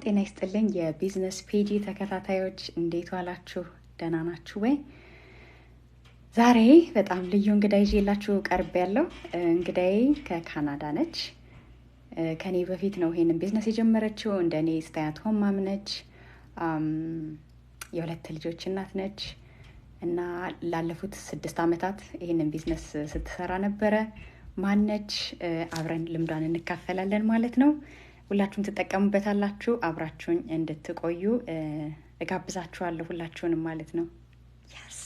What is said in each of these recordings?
ጤና ይስጥልኝ የቢዝነስ ፔጂ ተከታታዮች እንዴት ዋላችሁ? ደህና ናችሁ ወይ? ዛሬ በጣም ልዩ እንግዳ ይዤላችሁ ቀርብ ያለው እንግዳዬ ከካናዳ ነች። ከኔ በፊት ነው ይሄንን ቢዝነስ የጀመረችው። እንደኔ ስታያት ሆም ማም ነች። የሁለት ልጆች እናት ነች እና ላለፉት 6 ዓመታት ይሄንን ቢዝነስ ስትሰራ ነበረ። ማነች? አብረን ልምዷን እንካፈላለን ማለት ነው። ሁላችሁም ትጠቀሙበታላችሁ። አብራችሁኝ እንድትቆዩ እጋብዛችኋለሁ ሁላችሁንም ማለት ነው። yes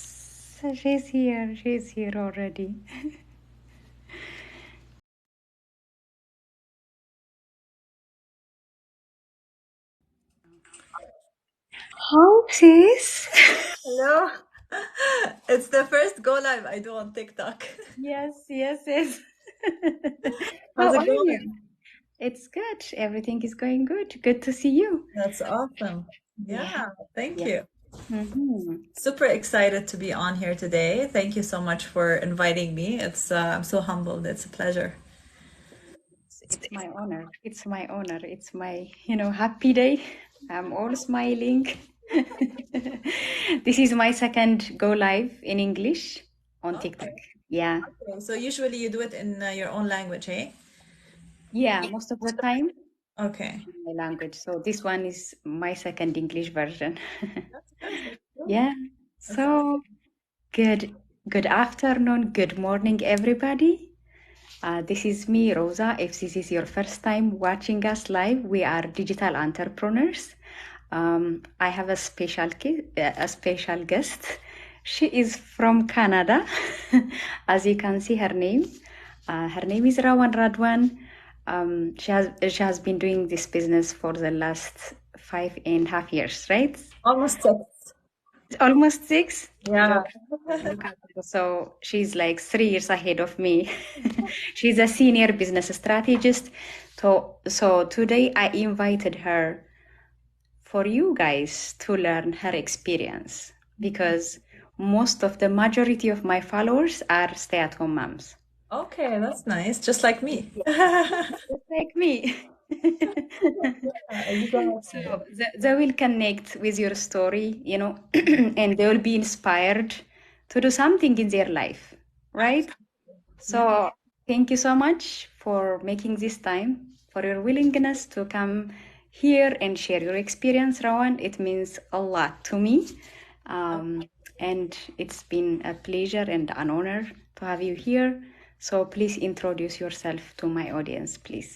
she's here already. How sis? Hello. It's the first go live I do on TikTok. Yes. How's How it are going? you? It's good. Everything is going good. Good to see you. That's awesome. Yeah, thank Yeah. you. Super excited to be on here today. Thank you so much for inviting me. I'm so humbled. It's a pleasure. It's my honor. It's my happy day. I'm all smiling. This is my second go live in English on TikTok. Yeah. Okay, so usually you do it in your own language, eh? Yeah, most of the time Okay. in my language. So this one is my second English version. That's good. That's cool. Yeah. So good afternoon, good morning, everybody. This is me, Rosa. If this is your first time watching us live, we are digital entrepreneurs. I have a special guest. She is from Canada. As you can see her name. Her name is Rawan Radwan. She has been doing this business for the last 5.5 years, right? Almost 6. Almost 6? Yeah. So she's like 3 years ahead of me. She's a senior business strategist. So today I invited her for you guys to learn her experience, because most of the majority of my followers are stay-at-home moms. Okay, that's nice. Just like me. Just like me. So they will connect with your story, and they will be inspired to do something in their life, right? So thank you so much for making this time, for your willingness to come here and share your experience, Rawan. It means a lot to me. And it's been a pleasure and an honor to have you here. So please introduce yourself to my audience, please.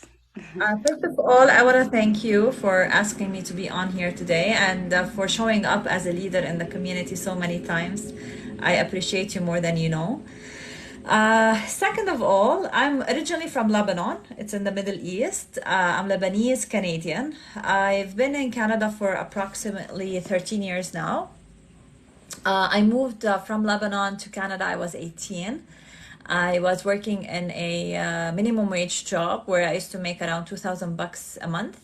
First of all, I want to thank you for asking me to be on here today and for showing up as a leader in the community so many times. I appreciate you more than you know. Second of all, I'm originally from Lebanon. It's in the Middle East. I'm Lebanese Canadian. I've been in Canada for approximately 13 years now. I moved from Lebanon to Canada. I was 18. I was working in a minimum wage job where I used to make around $2,000 a month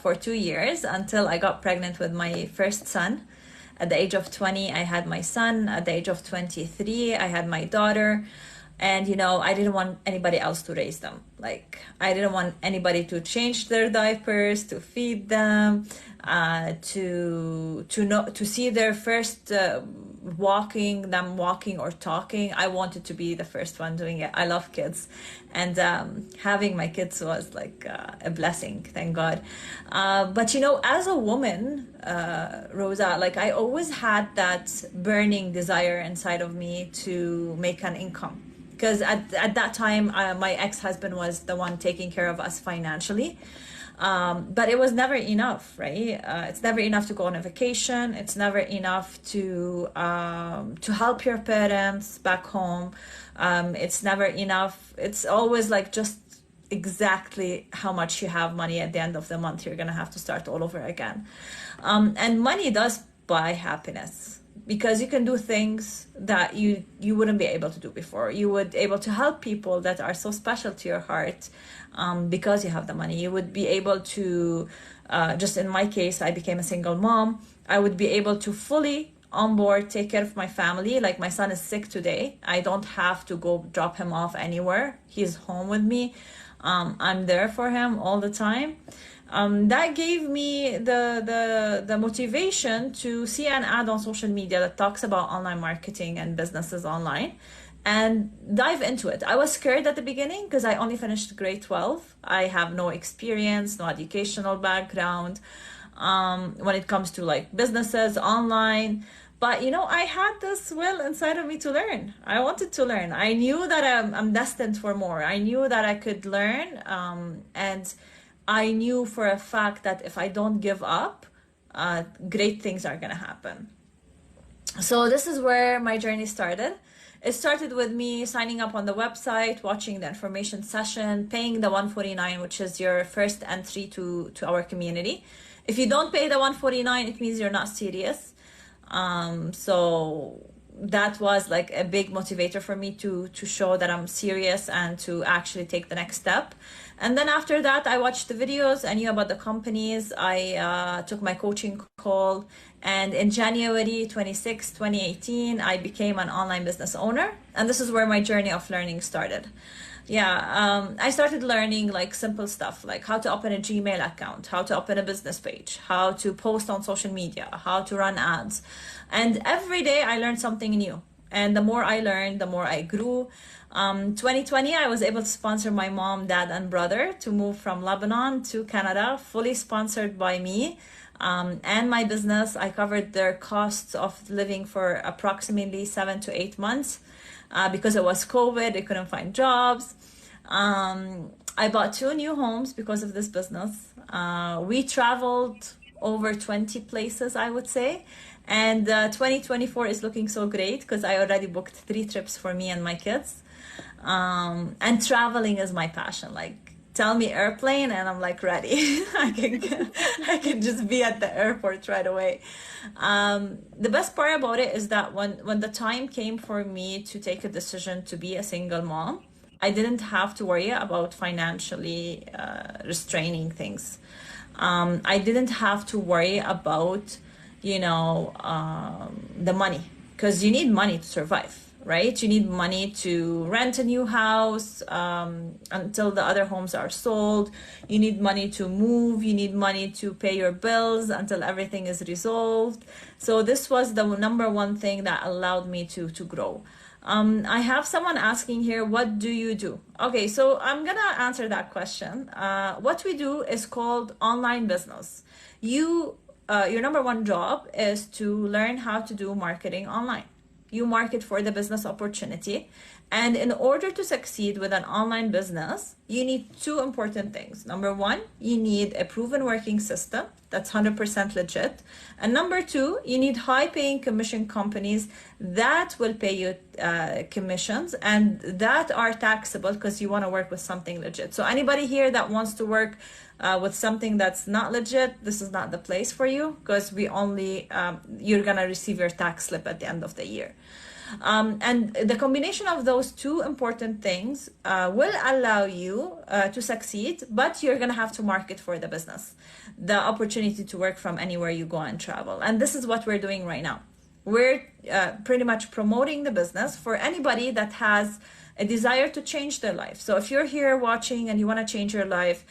for 2 years until I got pregnant with my first son. At the age of 20, I had my son. At the age of 23, I had my daughter. And, I didn't want anybody else to raise them. Like, I didn't want anybody to change their diapers, to feed them, to see their first walking or talking. I wanted to be the first one doing it. I love kids, and having my kids was like a blessing, thank God. But as a woman, Rosa, like I always had that burning desire inside of me to make an income, because at that time my ex-husband was the one taking care of us financially. But it was never enough, right? It's never enough to go on a vacation. It's never enough to help your parents back home. It's never enough. It's always like just exactly how much you have money at the end of the month. You're gonna have to start all over again. And money does buy happiness, because you can do things that you wouldn't be able to do before. You would able to help people that are so special to your heart, because you have the money. You would be able to, just in my case, I became a single mom. I would be able to fully on board take care of my family. Like, my son is sick today. I don't have to go drop him off anywhere. He's home with me. I'm there for him all the time. That gave me the motivation to see an ad on social media that talks about online marketing and businesses online and dive into it. I was scared at the beginning because I only finished grade 12. I have no experience, no educational background when it comes to like businesses online. But I had this will inside of me to learn. I wanted to learn. I knew that I'm destined for more. I knew that I could learn, and I knew for a fact that if I don't give up, great things are gonna happen. So this is where my journey started. It started with me signing up on the website, watching the information session, paying the 149, which is your first entry to our community. If you don't pay the 149, it means you're not serious. So that was like a big motivator for me to show that I'm serious and to actually take the next step. And then after that, I watched the videos. I knew about the companies. I took my coaching call. And in January 26, 2018, I became an online business owner. And this is where my journey of learning started. I started learning like simple stuff, like how to open a Gmail account, how to open a business page, how to post on social media, how to run ads. And every day I learned something new. And the more I learned, the more I grew. 2020, I was able to sponsor my mom, dad, and brother to move from Lebanon to Canada, fully sponsored by me. And my business. I covered their costs of living for approximately 7 to 8 months. Because it was COVID, they couldn't find jobs. I bought 2 new homes because of this business. We traveled over 20 places, I would say. And 2024 is looking so great because I already booked 3 trips for me and my kids. And traveling is my passion. Like, tell me airplane and I'm like ready. I can just be at the airport right away. The best part about it is that when the time came for me to take a decision to be a single mom, I didn't have to worry about financially restraining things. I didn't have to worry about, the money, because you need money to survive. Right? You need money to rent a new house until the other homes are sold. You need money to move. You need money to pay your bills until everything is resolved. So this was the number one thing that allowed me to grow. I have someone asking here, what do you do? Okay, so I'm gonna answer that question. What we do is called online business. Your number one job is to learn how to do marketing online. You market for the business opportunity. And in order to succeed with an online business, you need 2 important things. Number 1, you need a proven working system that's 100% legit. And number 2, you need high paying commission companies that will pay you commissions and that are taxable because you want to work with something legit. So anybody here that wants to work with something that's not legit, this is not the place for you, because you're gonna receive your tax slip at the end of the year. And the combination of those 2 important things will allow you to succeed, but you're gonna have to market for the business, the opportunity to work from anywhere you go and travel. And this is what we're doing right now. We're pretty much promoting the business for anybody that has a desire to change their life. So if you're here watching and you want to change your life,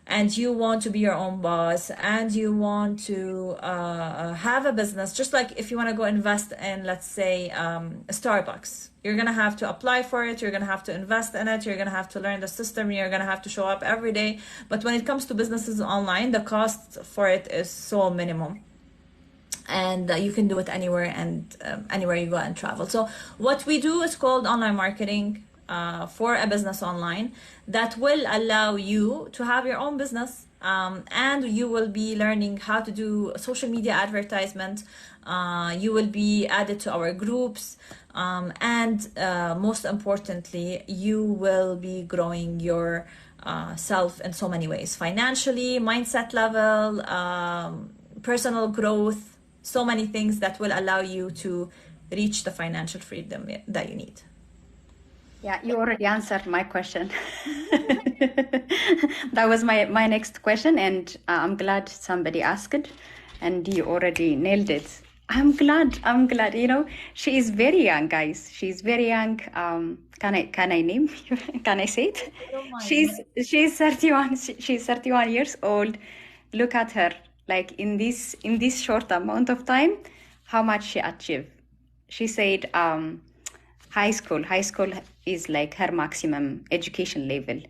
and you want to be your own boss, and you want to have a business, just like if you want to go invest in, let's say, Starbucks, you're going to have to apply for it, you're going to have to invest in it, you're going to have to learn the system, you're going to have to show up every day. But when it comes to businesses online, the cost for it is so minimum. And you can do it anywhere and anywhere you go and travel. So what we do is called online marketing for a business online that will allow you to have your own business, and you will be learning how to do social media advertisement. You will be added to our groups, and most importantly, you will be growing your self in so many ways: financially, mindset level, personal growth, so many things that will allow you to reach the financial freedom that you need. Yeah, you already answered my question. That was my next question, and I'm glad somebody asked, and you already nailed it. I'm glad. You know, she is very young, guys. She's very young. Can I name? Can I say it? I don't mind. She's 31. She's 31 years old. Look at her. Like in this short amount of time, how much she achieved. She said, high school is like her maximum education level.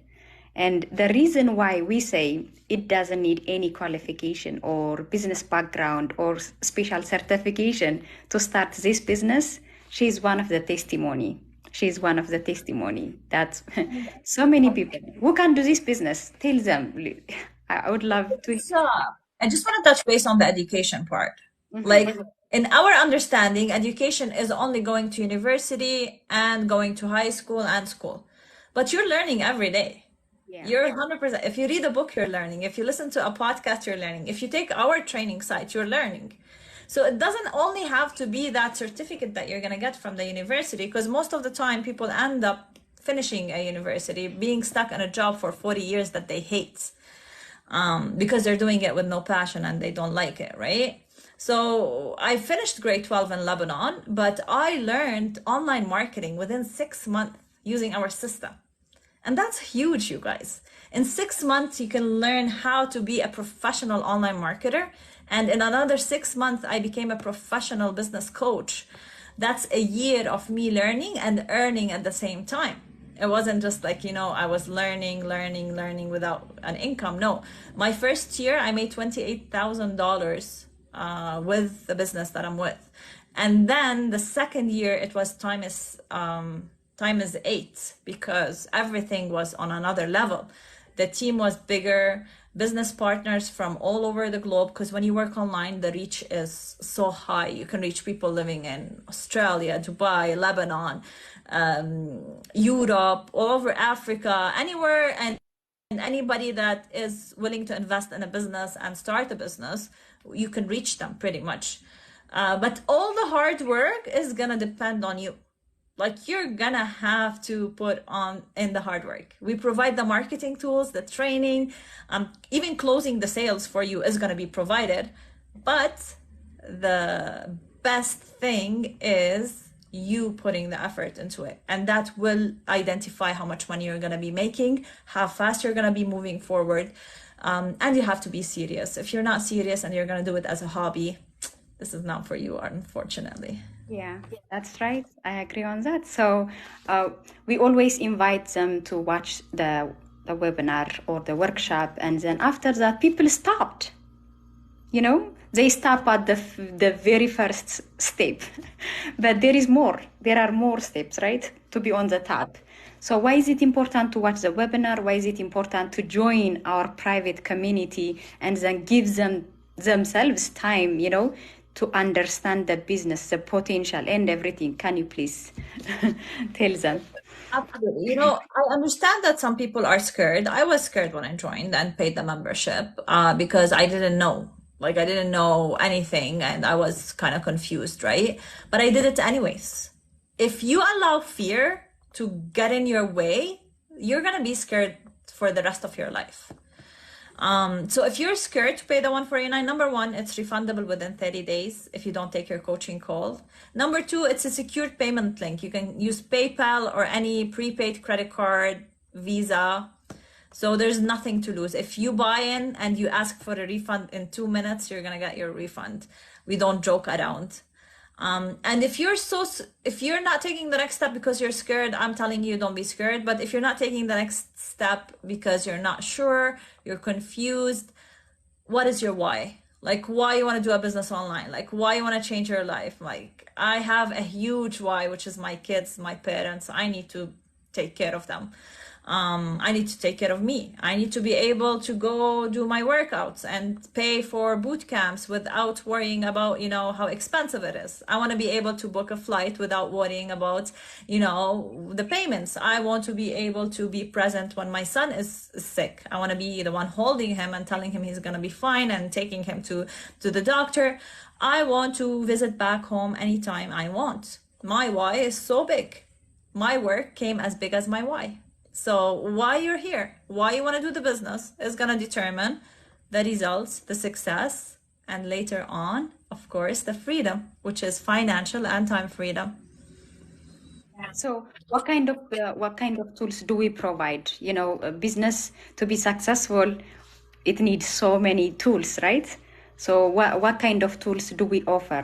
And the reason why we say it doesn't need any qualification or business background or special certification to start this business, she's one of the testimony. She's one of the testimony that so many people who can do this business, tell them. I would love to. So, I just want to touch base on the education part. Mhm. Like, in our understanding, education is only going to university and going to high school and school. But you're learning every day. Yeah. You're 100%. If you read a book, you're learning. If you listen to a podcast, you're learning. If you take our training site, you're learning. So it doesn't only have to be that certificate that you're going to get from the university, because most of the time people end up finishing a university, being stuck in a job for 40 years that they hate, because they're doing it with no passion and they don't like it, right? So I finished grade 12 in Lebanon, but I learned online marketing within 6 months using our system. And that's huge, you guys. In 6 months, you can learn how to be a professional online marketer. And in another 6 months, I became a professional business coach. That's a year of me learning and earning at the same time. It wasn't just like, I was learning without an income. No, my first year, I made $28,000 with the business that I'm with. And then the second year, it was time is eight, because everything was on another level. The team was bigger, business partners from all over the globe, because when you work online, the reach is so high. You can reach people living in Australia, Dubai, Lebanon, Europe, all over Africa, anywhere, and anybody that is willing to invest in a business and start a business, you can reach them pretty much. But all the hard work is gonna depend on you. Like, you're gonna have to put on in the hard work. We provide the marketing tools, the training, even closing the sales for you is gonna be provided. But the best thing is you putting the effort into it, and that will identify how much money you're gonna be making, how fast you're gonna be moving forward, and you have to be serious. If you're not serious and you're gonna do it as a hobby, this is not for you, unfortunately. Yeah, that's right. I agree on that. So we always invite them to watch the webinar or the workshop, and then after that, people stopped. You know, they stop at the very first step, but there is more. There are more steps, right, to be on the top. So why is it important to watch the webinar? Why is it important to join our private community and then give themselves time, to understand the business, the potential, and everything? Can you please tell them? Absolutely. I understand that some people are scared. I was scared when I joined and paid the membership, because I didn't know. Like, I didn't know anything and I was kind of confused, right? But I did it anyways. If you allow fear to get in your way, you're going to be scared for the rest of your life. So if you're scared to pay the 149, number one, it's refundable within 30 days if you don't take your coaching call. Number two, it's a secured payment link. You can use PayPal or any prepaid credit card, Visa. So there's nothing to lose. If you buy in and you ask for a refund in 2 minutes, you're gonna get your refund. We don't joke around. And if you're not taking the next step because you're scared, I'm telling you, don't be scared. But if you're not taking the next step because you're not sure, you're confused, what is your why? Like, why you want to do a business online? Like, why you want to change your life? Like, I have a huge why, which is my kids, my parents. I need to take care of them. I need to take care of me. I need to be able to go do my workouts and pay for boot camps without worrying about, how expensive it is. I want to be able to book a flight without worrying about, the payments. I want to be able to be present when my son is sick. I want to be the one holding him and telling him he's going to be fine and taking him to the doctor. I want to visit back home anytime I want. My why is so big. My work came as big as my why. So why you're here, why you want to do the business is going to determine the results, the success, and later on, of course, the freedom, which is financial and time freedom. So what kind of tools do we provide? You know, a business to be successful, it needs so many tools, right? So what kind of tools do we offer?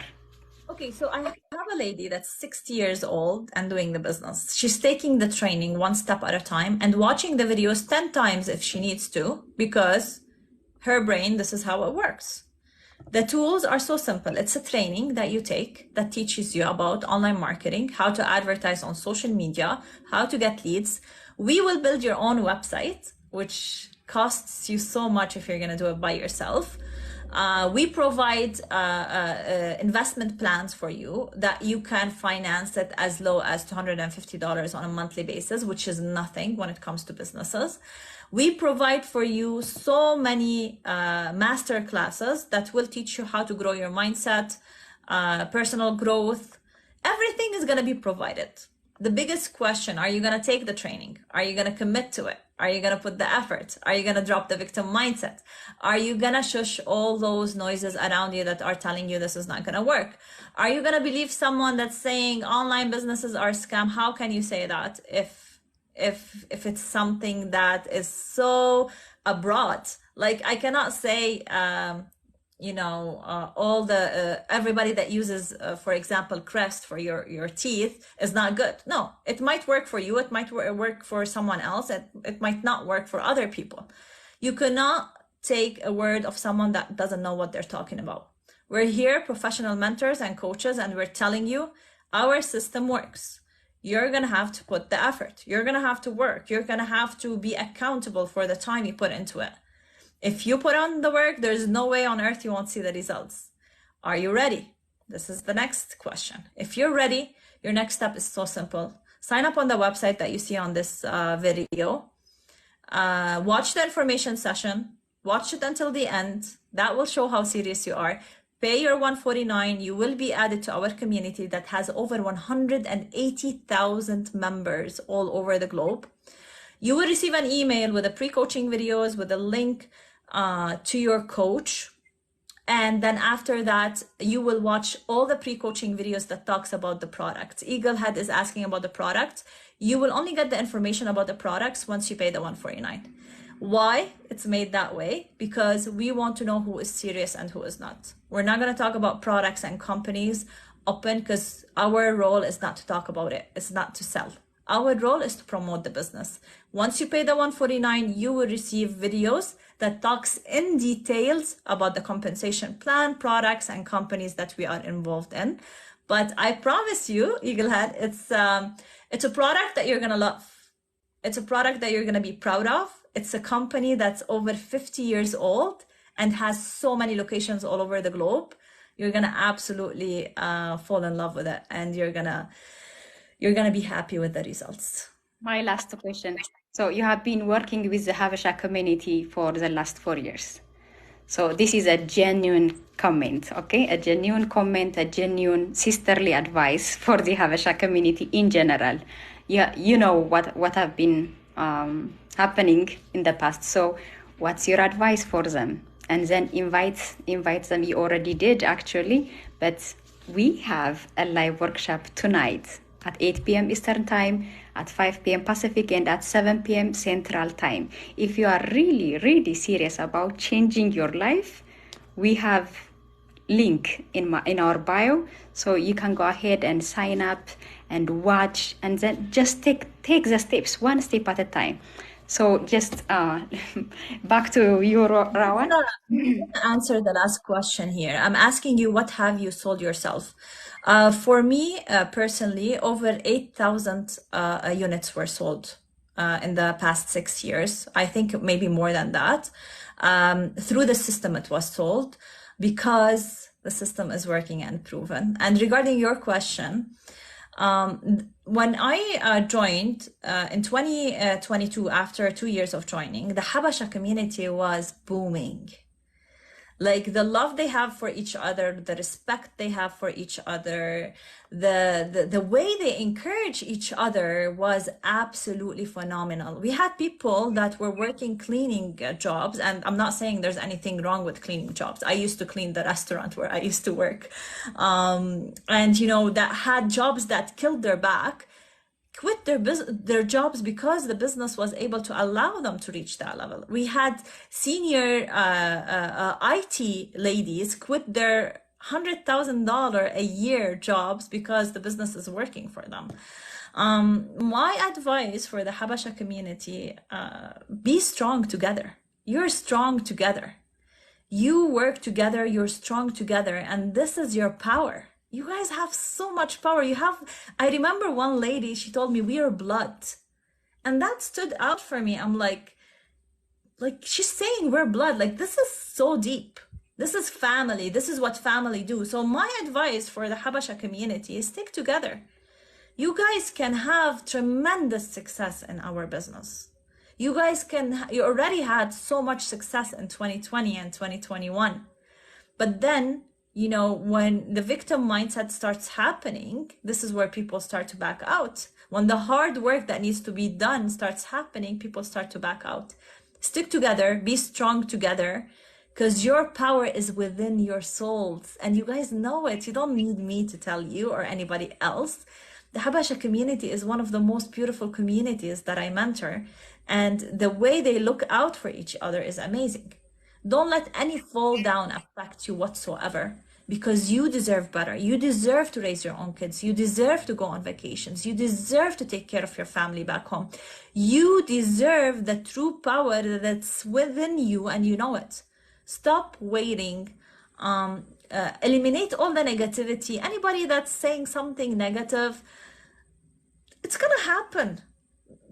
Okay, so I have a lady that's 60 years old and doing the business. She's taking the training one step at a time and watching the videos 10 times if she needs to, because her brain, this is how it works. The tools are so simple. It's a training that you take that teaches you about online marketing, how to advertise on social media, how to get leads. We will build your own website, which costs you so much if you're going to do it by yourself. We provide investment plans for you that you can finance it as low as $250 on a monthly basis, which is nothing when it comes to businesses. We provide for you so many master classes that will teach you how to grow your mindset, personal growth. Everything is going to be provided. The biggest question, are you going to take the training? Are you going to commit to it? Are you going to put the effort? Are you going to drop the victim mindset? Are you going to shush all those noises around you that are telling you this is not going to work? Are you going to believe someone that's saying online businesses are a scam? How can you say that if it's something that is so abroad? Like, I cannot say all the everybody that uses for example Crest for your teeth is not good. No, it might work for you, it might work for someone else, it might not work for other people. You cannot take a word of someone that doesn't know what they're talking about. We're here, professional mentors and coaches, and we're telling you our system works. You're gonna have to put the effort, you're gonna have to work, you're gonna have to be accountable for the time you put into it. If you put on the work, there's no way on earth you won't see the results. Are you ready? This is the next question. If you're ready, your next step is so simple. Sign up on the website that you see on this video. Watch the information session. Watch it until the end. That will show how serious you are. Pay your $149. You will be added to our community that has over 180,000 members all over the globe. You will receive an email with the pre-coaching videos, with a link to your coach. And then after that, you will watch all the pre-coaching videos that talks about the products. Eaglehead is asking about the products. You will only get the information about the products once you pay the $149. Why it's made that way? Because we want to know who is serious and who is not. We're not going to talk about products and companies open, because our role is not to talk about it. It's not to sell. Our role is to promote the business. Once you pay the $149, you will receive videos that talks in details about the compensation plan, products, and companies that we are involved in. But I promise you, Eaglehead, it's a product that you're gonna love. It's a product that you're gonna be proud of. It's a company that's over 50 years old and has so many locations all over the globe. You're gonna absolutely fall in love with it, and you're gonna be happy with the results. My last question. So you have been working with the Habesha community for the last 4 years. So this is a genuine comment, okay? A genuine comment, a genuine sisterly advice for the Habesha community in general. Yeah, you know what have been happening in the past. So what's your advice for them? And then invite them. You already did actually, but we have a live workshop tonight at 8 p.m. Eastern Time, at 5 p.m. Pacific, and at 7 p.m. Central Time. If you are really, really serious about changing your life, we have link in our bio, so you can go ahead and sign up and watch, and then just take the steps, one step at a time. So just back to you, Rawan. Answer the last question here. I'm asking you, what have you sold yourself? For me, personally, over 8,000 units were sold in the past 6 years. I think maybe more than that. Through the system, it was sold because the system is working and proven. And regarding your question, when I joined in 2022, after 2 years of joining, the Habasha community was booming. Like the love they have for each other, the respect they have for each other, the way they encourage each other was absolutely phenomenal. We had people that were working cleaning jobs, and I'm not saying there's anything wrong with cleaning jobs. I used to clean the restaurant where I used to work, and that had jobs that killed their back, quit their jobs because the business was able to allow them to reach that level. We had senior IT ladies quit their $100,000 a year jobs because the business is working for them. My advice for the Habasha community, be strong together. You're strong together. You work together, you're strong together, and this is your power. You guys have so much power. I remember one lady, she told me, we are blood. And that stood out for me. I'm like she's saying we're blood. Like, this is so deep. This is family. This is what family do. So my advice for the Habasha community is stick together. You guys can have tremendous success in our business. You already had so much success in 2020 and 2021. But then, when the victim mindset starts happening, this is where people start to back out. When the hard work that needs to be done starts happening, people start to back out. Stick together, be strong together, because your power is within your souls. And you guys know it. You don't need me to tell you or anybody else. The Habasha community is one of the most beautiful communities that I mentor. And the way they look out for each other is amazing. Don't let any fall down affect you whatsoever, because you deserve better. You deserve to raise your own kids. You deserve to go on vacations. You deserve to take care of your family back home. You deserve the true power that's within you, and you know it. Stop waiting. Eliminate all the negativity. Anybody that's saying something negative, it's gonna happen.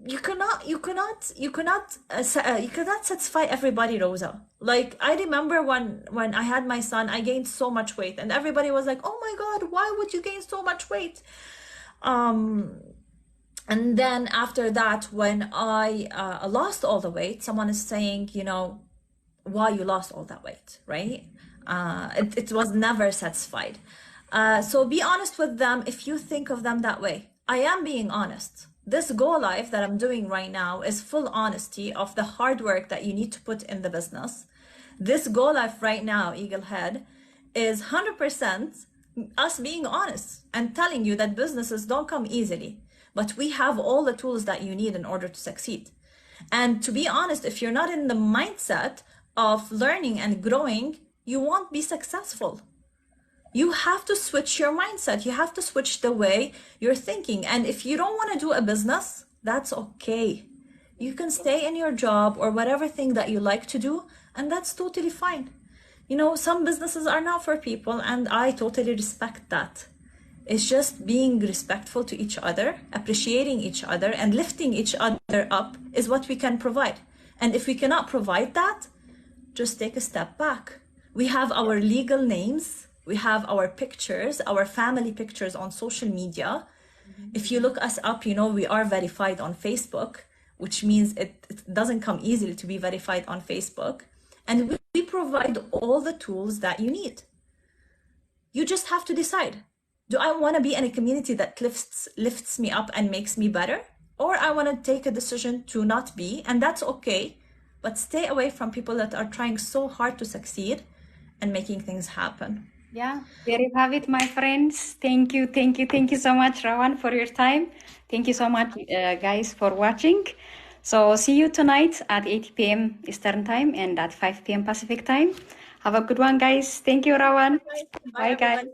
You cannot satisfy everybody, Rosa. Like, I remember when I had my son, I gained so much weight, and everybody was like, oh my God, why would you gain so much weight? And then after that, when I lost all the weight, someone is saying, why you lost all that weight, right? It was never satisfied. So be honest with them if you think of them that way. I am being honest. This Go Live that I'm doing right now is full honesty of the hard work that you need to put in the business. This Go Live right now, Eaglehead, is 100% us being honest and telling you that businesses don't come easily, but we have all the tools that you need in order to succeed. And to be honest, if you're not in the mindset of learning and growing, you won't be successful. You have to switch your mindset. You have to switch the way you're thinking. And if you don't want to do a business, that's okay. You can stay in your job or whatever thing that you like to do, and that's totally fine. Some businesses are not for people, and I totally respect that. It's just being respectful to each other, appreciating each other, and lifting each other up is what we can provide. And if we cannot provide that, just take a step back. We have our legal names. We have our pictures, our family pictures on social media. If you look us up, we are verified on Facebook, which means it doesn't come easily to be verified on Facebook. And we provide all the tools that you need. You just have to decide. Do I want to be in a community that lifts me up and makes me better? Or I want to take a decision to not be, and that's okay. But stay away from people that are trying so hard to succeed and making things happen. Yeah, there you have it, my friends. Thank you so much, Rawan, for your time. Thank you so much, guys, for watching. So see you tonight at 8 p.m. Eastern Time and at 5 p.m. Pacific Time. Have a good one, guys. Thank you, Rawan. Bye, guys.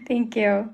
Thank you.